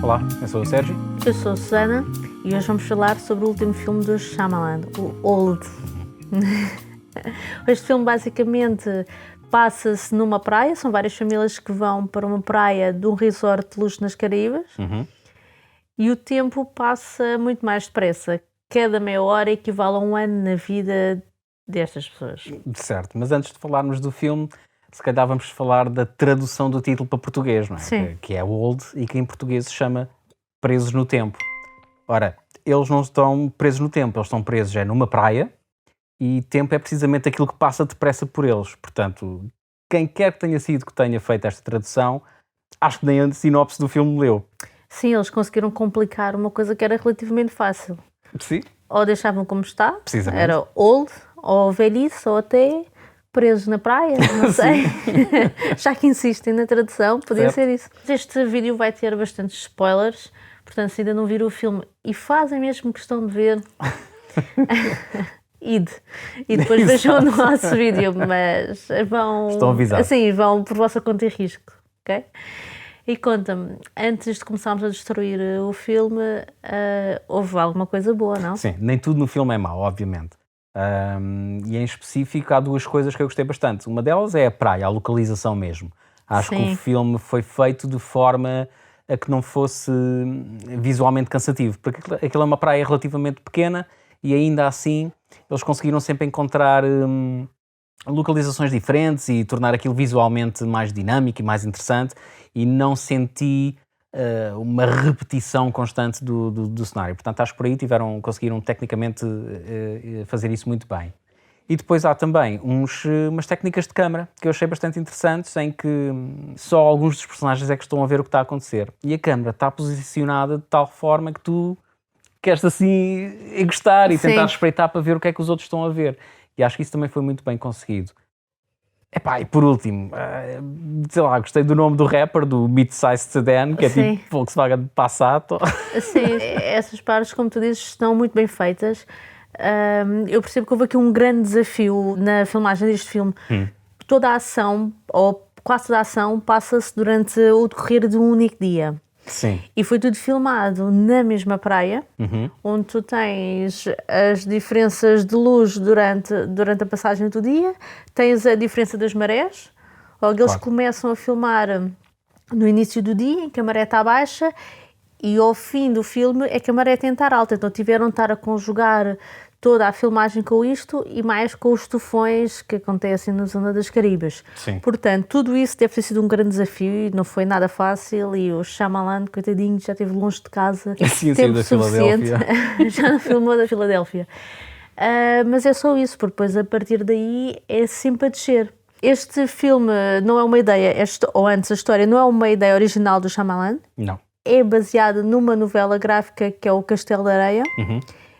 Olá, eu sou o Sérgio. Eu sou a Susana e hoje vamos falar sobre o último filme do Shyamalan, o Old. Este filme basicamente passa-se numa praia, são várias famílias que vão para uma praia de um resort de luxo nas Caraíbas e o tempo passa muito mais depressa. Cada meia hora equivale a um ano na vida destas pessoas. Certo, mas antes de falarmos do filme, se calhar vamos falar da tradução do título para português, não é? Sim. Que é Old e que em português se chama Presos no Tempo. Ora, eles não estão presos no tempo, eles estão presos numa praia e tempo é precisamente aquilo que passa depressa por eles. Portanto, quem quer que tenha sido que tenha feito esta tradução, acho que nem a sinopse do filme leu. Sim, eles conseguiram complicar uma coisa que era relativamente fácil. Sim. Ou deixavam como está, Precisamente. era old, ou velhice, ou até presos na praia, não sei. Já que insistem na tradução, podia ser isso. Este vídeo vai ter bastantes spoilers, portanto, se ainda não viram o filme e fazem mesmo questão de ver, ide. E depois vejam o nosso vídeo, mas vão... Estão avisados. Assim, vão por vossa conta e risco, ok? E conta-me, antes de começarmos a destruir o filme, houve alguma coisa boa, não? Sim, nem tudo no filme é mau, obviamente. E em específico há duas coisas que eu gostei bastante. Uma delas é a praia, a localização mesmo. Acho que o filme foi feito de forma a que não fosse visualmente cansativo, porque aquilo é uma praia relativamente pequena e ainda assim eles conseguiram sempre encontrar localizações diferentes e tornar aquilo visualmente mais dinâmico e mais interessante, e não senti uma repetição constante do cenário. Portanto, acho que por aí conseguiram tecnicamente fazer isso muito bem. E depois há também umas técnicas de câmara que eu achei bastante interessantes, em que só alguns dos personagens é que estão a ver o que está a acontecer. E a câmara está posicionada de tal forma que tu queres assim encostar e tentar espreitar para ver o que é que os outros estão a ver. E acho que isso também foi muito bem conseguido. Epá, e por último, sei lá, gostei do nome do rapper, do Mid-Size Sedan, que é tipo Volkswagen Passat. Sim, essas partes, como tu dizes, estão muito bem feitas. Eu percebo que houve aqui um grande desafio na filmagem deste filme. Toda a ação, ou quase toda a ação, passa-se durante o decorrer de um único dia. Sim. E foi tudo filmado na mesma praia, onde tu tens as diferenças de luz durante a passagem do dia, tens a diferença das marés. Logo, eles começam a filmar no início do dia, em que a maré está baixa, e ao fim do filme é que a maré tem de estar alta. Então tiveram de estar a conjugar toda a filmagem com isto e mais com os tufões que acontecem na zona das Caraíbas. Sim. Portanto, tudo isso deve ter sido um grande desafio e não foi nada fácil, e o Shyamalan, coitadinho, já esteve longe de casa, tempo suficiente, já não filmou da Filadélfia. Mas é só isso, porque depois a partir daí é sempre a descer. Este filme não é uma ideia, ou antes a história não é uma ideia original do Shyamalan. Não. É baseada numa novela gráfica que é o Castelo de Areia.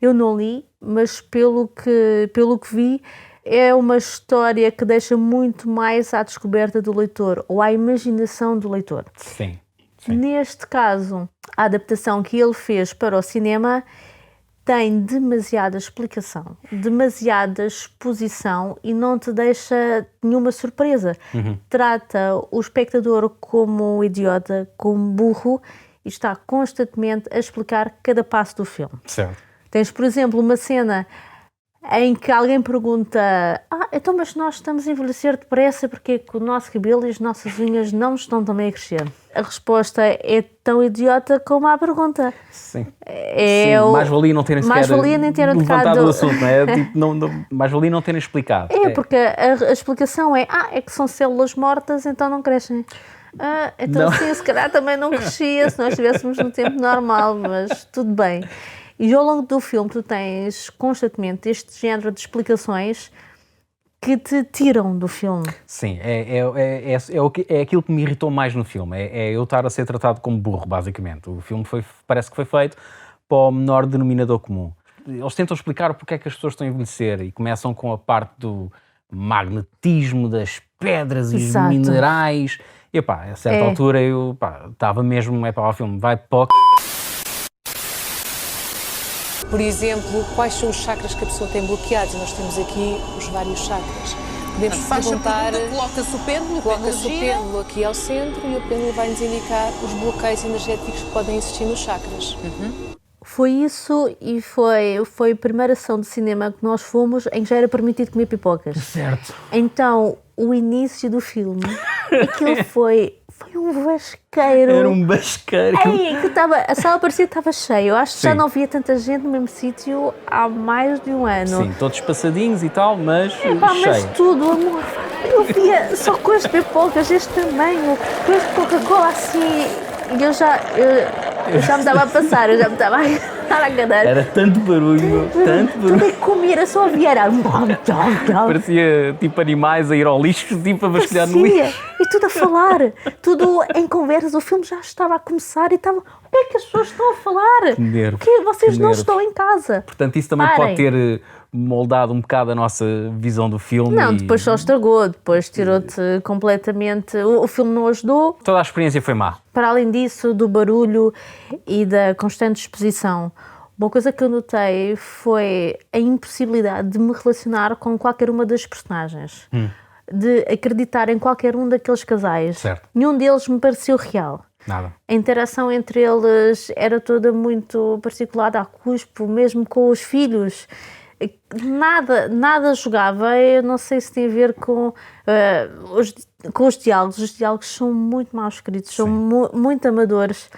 Eu não li, mas pelo que vi, é uma história que deixa muito mais à descoberta do leitor, ou à imaginação do leitor. Sim. Neste caso, a adaptação que ele fez para o cinema tem demasiada explicação, demasiada exposição e não te deixa nenhuma surpresa. Trata o espectador como um idiota, como burro, e está constantemente a explicar cada passo do filme. Certo. Tens, por exemplo, uma cena em que alguém pergunta: então mas nós estamos a envelhecer depressa porque é que o nosso cabelo e as nossas unhas não estão também a crescer? A resposta é tão idiota como a pergunta. Sim. Mais valia não terem sequer levantado o assunto, não é? Tipo, mais valia não terem explicado. Porque a explicação é que são células mortas, então não crescem. Então não. Sim, se calhar também não crescia se nós estivéssemos no tempo normal, mas tudo bem. E ao longo do filme tu tens constantemente este género de explicações que te tiram do filme. Sim, é aquilo que me irritou mais no filme, é eu estar a ser tratado como burro, basicamente. O filme parece que foi feito para o menor denominador comum. Eles tentam explicar porque é que as pessoas estão a envelhecer e começam com a parte do magnetismo, das pedras e os minerais. E a certa altura eu estava mesmo, o filme vai para o Por exemplo, quais são os chakras que a pessoa tem bloqueados? Nós temos aqui os vários chakras. podemos perguntar... Coloca-se o pêndulo, Coloca-se o pêndulo aqui ao centro e o pêndulo vai-nos indicar os bloqueios energéticos que podem existir nos chakras. Foi isso e foi a primeira sessão de cinema que nós fomos em que já era permitido comer pipocas. Certo. Então, o início do filme, aquilo foi um basqueiro. Era um basqueiro. A sala parecia que estava cheia. Eu acho que já Sim. não havia tanta gente no mesmo sítio há mais de um ano. Sim, todos passadinhos e tal, mas Mas cheio. tudo, amor. Eu via só com as pipocas deste tamanho, com as Coca-Cola assim. E eu já me estava a passar, eu já me estava a dar a cadeira. Era tanto barulho, tanto Tudo barulho. é que comia, era só vier. Parecia tipo animais a ir ao lixo, tipo a vasculhar no Parecia. lixo. E tudo a falar, tudo em conversas. O filme já estava a começar e estava. O que é que as pessoas estão a falar? Que nervo, O que vocês que não nervos. estão em casa? Portanto, isso também Parem. pode ter moldado um bocado a nossa visão do filme. Não, e depois só estragou, depois tirou-te completamente. O filme não ajudou. toda a experiência foi má. Para além disso, do barulho e da constante exposição, uma coisa que eu notei foi a impossibilidade de me relacionar com qualquer uma das personagens. De acreditar em qualquer um daqueles casais. Certo. Nenhum deles me pareceu real. Nada. A interação entre eles era toda muito particular, a cuspo, mesmo com os filhos. Nada jogava. Eu não sei se tem a ver com os diálogos. Os diálogos são muito mal escritos, são muito amadores.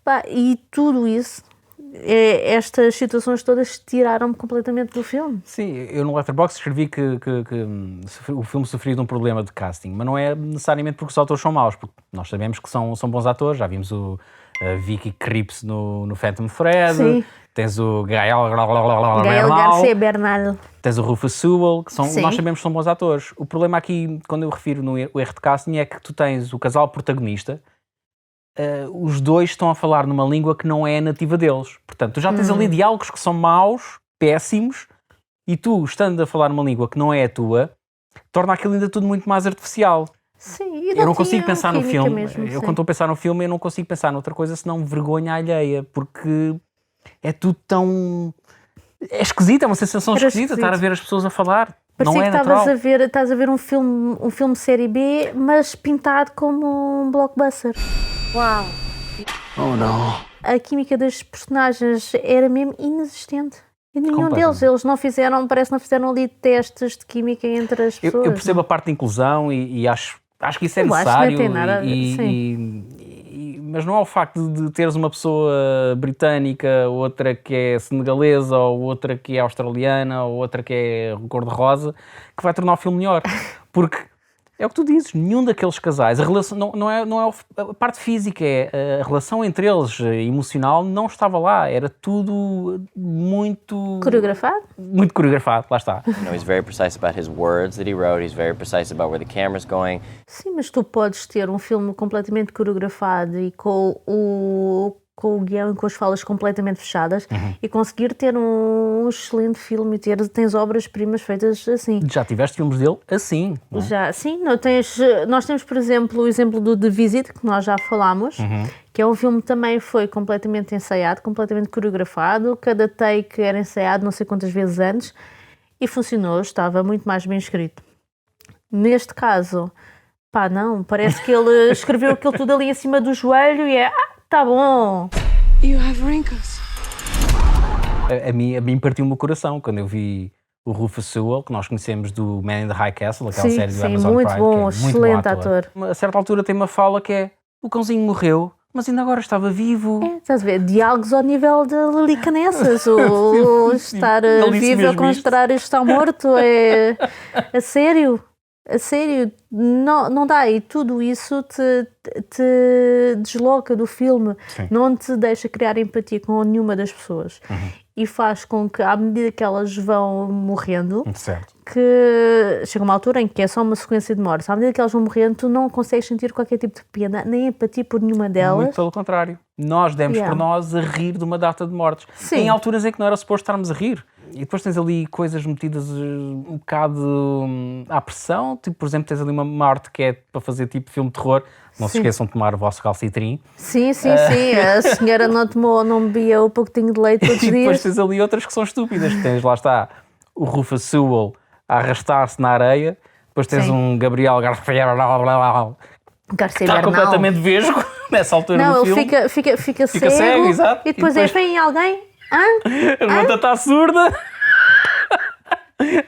Pá, e tudo isso, estas situações todas tiraram-me completamente do filme. Sim, eu no Letterboxd escrevi que o filme sofria de um problema de casting, mas não é necessariamente porque os atores são maus, porque nós sabemos que são bons atores. Já vimos a Vicky Krieps no Phantom Thread, Sim. tens o Gael Gael Garcia Bernal. tens o Rufus Sewell, que Sim. nós sabemos que são bons atores. O problema aqui, quando eu refiro no erro de casting, é que tu tens o casal protagonista, os dois estão a falar numa língua que não é a nativa deles. Portanto, tu já tens ali diálogos que são maus, péssimos, e tu, estando a falar numa língua que não é a tua, torna aquilo ainda tudo muito mais artificial. Sim, Eu não consigo pensar no filme. Mesmo, Eu, quando estou a pensar no filme, eu não consigo pensar noutra coisa senão vergonha alheia, porque é tudo tão... É esquisito, é uma sensação Era esquisita estar a ver as pessoas a falar. Parecia Não é que natural. estás a ver um filme série B, mas pintado como um blockbuster. Uau! Oh no. A química das personagens era mesmo inexistente. E nenhum Completamente. deles, eles não fizeram ali testes de química entre as pessoas. Eu percebo a parte de inclusão e acho que isso é Eu acho que necessário. nem tem nada- Mas não é o facto de teres uma pessoa britânica, outra que é senegalesa, ou outra que é australiana, ou outra que é cor-de-rosa, que vai tornar o filme melhor. Porque é o que tu dizes, nenhum daqueles casais, a relação não é a parte física, é a relação entre eles, emocional, não estava lá. Era tudo muito... Coreografado? Muito coreografado, lá está. You know, he's very precise about his words that he wrote. He's very precise about where the camera's going. Sim, mas tu podes ter um filme completamente coreografado e com o guião e com as falas completamente fechadas e conseguir ter um excelente filme e tens obras-primas feitas assim. Já tiveste filmes dele assim, não é? Já, sim, nós temos, por exemplo, o exemplo do The Visit, que nós já falámos, que é um filme que também foi completamente ensaiado, completamente coreografado, cada take era ensaiado não sei quantas vezes antes e funcionou, estava muito mais bem escrito. Neste caso, pá, não, parece que ele escreveu aquilo tudo ali em cima do joelho e tá bom. You have wrinkles. A mim partiu o meu coração quando eu vi o Rufus Sewell, que nós conhecemos do Man in the High Castle, aquela série do Amazon muito Prime, bom, que é muito excelente bom ator. A certa altura tem uma fala que é: o cãozinho morreu, mas ainda agora estava vivo. Estás a ver? Diálogos ao nível de Lili Canessas. O estar Ele disse vivo a mesmo considerar estar morto é a sério. A sério, não dá. E tudo isso te desloca do filme. Sim. Não te deixa criar empatia com nenhuma das pessoas. E faz com que, à medida que elas vão morrendo, Certo. que chega uma altura em que é só uma sequência de mortes. À medida que elas vão morrendo, tu não consegues sentir qualquer tipo de pena, nem empatia por nenhuma delas. Muito pelo contrário. Nós demos Yeah. por nós a rir de uma data de mortes. Sim. Em alturas em que não era suposto estarmos a rir. E depois tens ali coisas metidas um bocado à pressão. Tipo, por exemplo, tens ali uma morte que é para fazer tipo filme de terror. Não se Sim. esqueçam de tomar o vosso calcitrim. Sim. A senhora não bebia o pouquinho de leite todos os E depois dias. tens ali outras que são estúpidas. Tens, lá está, o Rufus Sewell a arrastar-se na areia Depois tens Sim. um Gabriel Garcia Garcia está Bernal. completamente vesgo nessa altura Não, do ele filme. fica cego, exato. e depois vem alguém. A irmã está surda.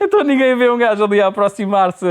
Então ninguém vê um gajo ali a aproximar-se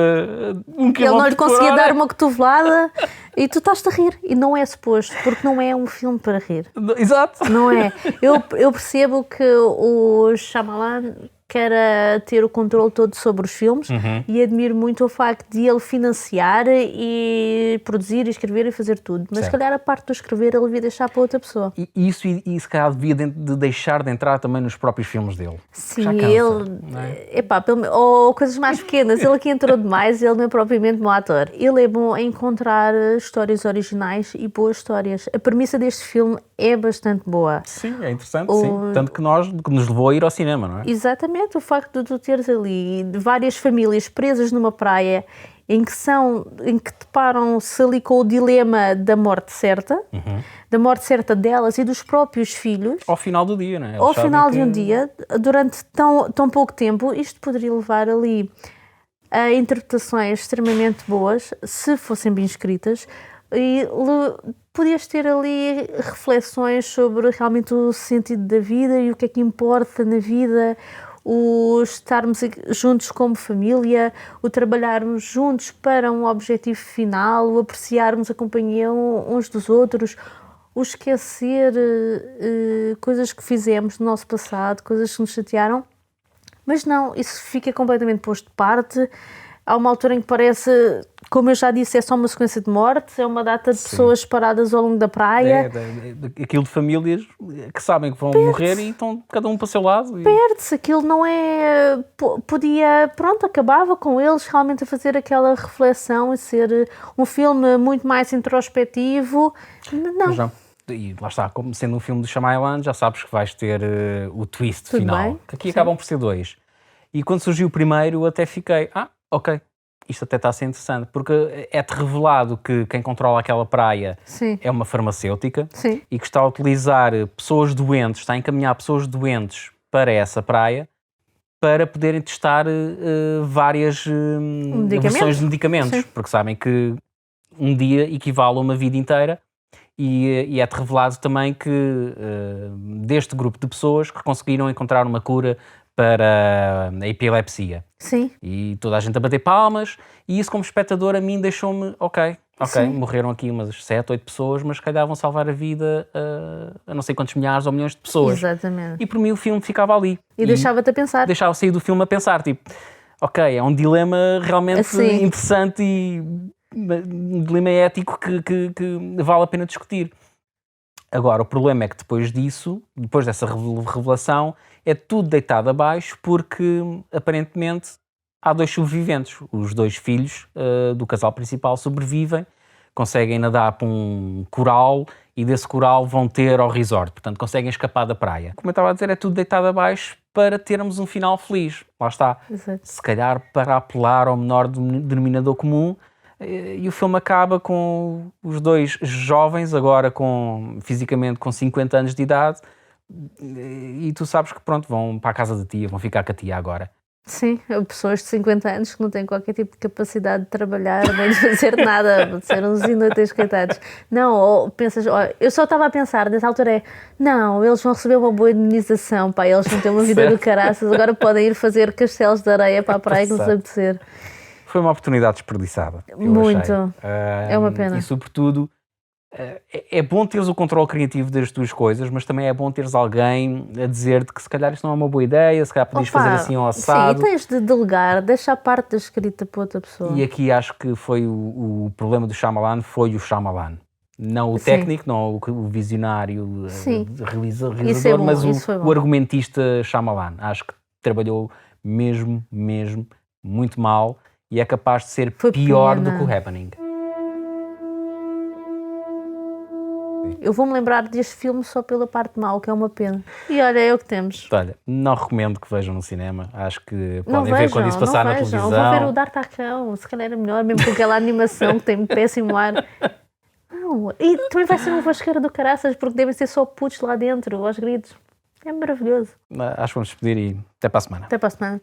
um quilómetro Ele não lhe por conseguia hora. dar uma cotovelada e tu estás-te a rir. E não é suposto, porque não é um filme para rir. Exato. Não é? Eu percebo que o Shyamalan quer ter o controle todo sobre os filmes e admiro muito o facto de ele financiar e produzir e escrever e fazer tudo. Mas se Certo. calhar a parte do escrever ele devia deixar para outra pessoa. E se calhar devia de deixar de entrar também nos próprios filmes dele. Sim, Já cansa, ele... não é? Epá, ou coisas mais pequenas. Ele aqui entrou demais, ele não é propriamente um ator. Ele é bom a encontrar histórias originais e boas histórias. A premissa deste filme é bastante boa. Sim, é interessante, sim. Tanto que nos levou a ir ao cinema, não é? Exatamente, o facto de tu teres ali várias famílias presas numa praia em que deparam-se ali com o dilema da morte certa, da morte certa delas e dos próprios filhos. Ao final do dia, não é? Eles Ao sabem final de que- um dia, durante tão pouco tempo, isto poderia levar ali a interpretações extremamente boas, se fossem bem escritas, e podias ter ali reflexões sobre realmente o sentido da vida e o que é que importa na vida, o estarmos juntos como família, o trabalharmos juntos para um objetivo final, o apreciarmos a companhia uns dos outros, o esquecer coisas que fizemos no nosso passado, coisas que nos chatearam. Mas não, isso fica completamente posto de parte. Há uma altura em que parece, como eu já disse, é só uma sequência de mortes, é uma data de pessoas paradas ao longo da praia. Aquilo de famílias que sabem que vão morrer e estão cada um para o seu lado. Perde-se, aquilo não é... Podia, pronto, acabava com eles realmente a fazer aquela reflexão e ser um filme muito mais introspectivo. Mas não. E lá está, como sendo um filme de Shyamalan, já sabes que vais ter o twist Tudo final. bem, Que aqui sim. acabam por ser 2. E quando surgiu o primeiro, até fiquei, ok, isto até está a ser interessante, porque é-te revelado que quem controla aquela praia Sim, é uma farmacêutica sim, e que está a utilizar pessoas doentes, está a encaminhar pessoas doentes para essa praia para poderem testar várias versões de medicamentos, Sim. porque sabem que um dia equivale a uma vida inteira. E é-te revelado também que deste grupo de pessoas que conseguiram encontrar uma cura para a epilepsia. sim. E toda a gente a bater palmas, e isso como espectador a mim deixou-me, ok, Sim. morreram aqui umas 7, 8 pessoas, mas se calhar vão salvar a vida a não sei quantos milhares ou milhões de pessoas. Exatamente. E por mim o filme ficava ali. E deixava-te a pensar. Deixava sair do filme a pensar, tipo, ok, é um dilema realmente Assim. interessante e um dilema ético que vale a pena discutir. Agora, o problema é que depois disso, depois dessa revelação, é tudo deitado abaixo porque, aparentemente, há 2 sobreviventes. Os 2 filhos do casal principal sobrevivem, conseguem nadar para um coral e desse coral vão ter ao resort. Portanto, conseguem escapar da praia. Como eu estava a dizer, é tudo deitado abaixo para termos um final feliz. Lá está. Exato. Se calhar para apelar ao menor denominador comum, e o filme acaba com os 2 jovens, agora fisicamente com 50 anos de idade, e tu sabes que pronto, vão para a casa da tia, vão ficar com a tia agora. Sim, pessoas de 50 anos que não têm qualquer tipo de capacidade de trabalhar, nem de fazer nada, de ser uns inúteis coitados. Não, ou pensas, eu só estava a pensar, nessa altura não, eles vão receber uma boa indemnização, pá, eles vão ter uma vida Certo. do caraças, agora podem ir fazer castelos de areia para a praia que nos Exato. apetecer. Foi uma oportunidade desperdiçada. eu Muito. achei. É uma pena. E sobretudo, é bom teres o controle criativo das tuas coisas, mas também é bom teres alguém a dizer-te que se calhar isto não é uma boa ideia, se calhar podias Opa, fazer assim ao sim, assado. e tens de delegar, deixa a parte da escrita para outra pessoa. E aqui acho que foi o problema do Shyamalan, foi o Shyamalan. Não o Sim. técnico, não o visionário Sim. realizador, Isso é bom, mas isso foi bom. o argumentista Shyamalan. Acho que trabalhou mesmo muito mal e é capaz de ser Foi pior pena. do que o Happening. Eu vou-me lembrar deste filme só pela parte mau, que é uma pena. E olha, é o que temos. Olha, não recomendo que vejam no cinema. Acho que Não podem ver vejam, quando isso passar não na vejam. televisão. Vou ver o D'Artagnan, se calhar era melhor, mesmo com aquela animação que tem péssimo ar. Não, e também vai ser uma vasqueira do caraças, porque devem ser só putos lá dentro, aos gritos. É maravilhoso. Acho que vamos despedir e até para a semana. Até para a semana.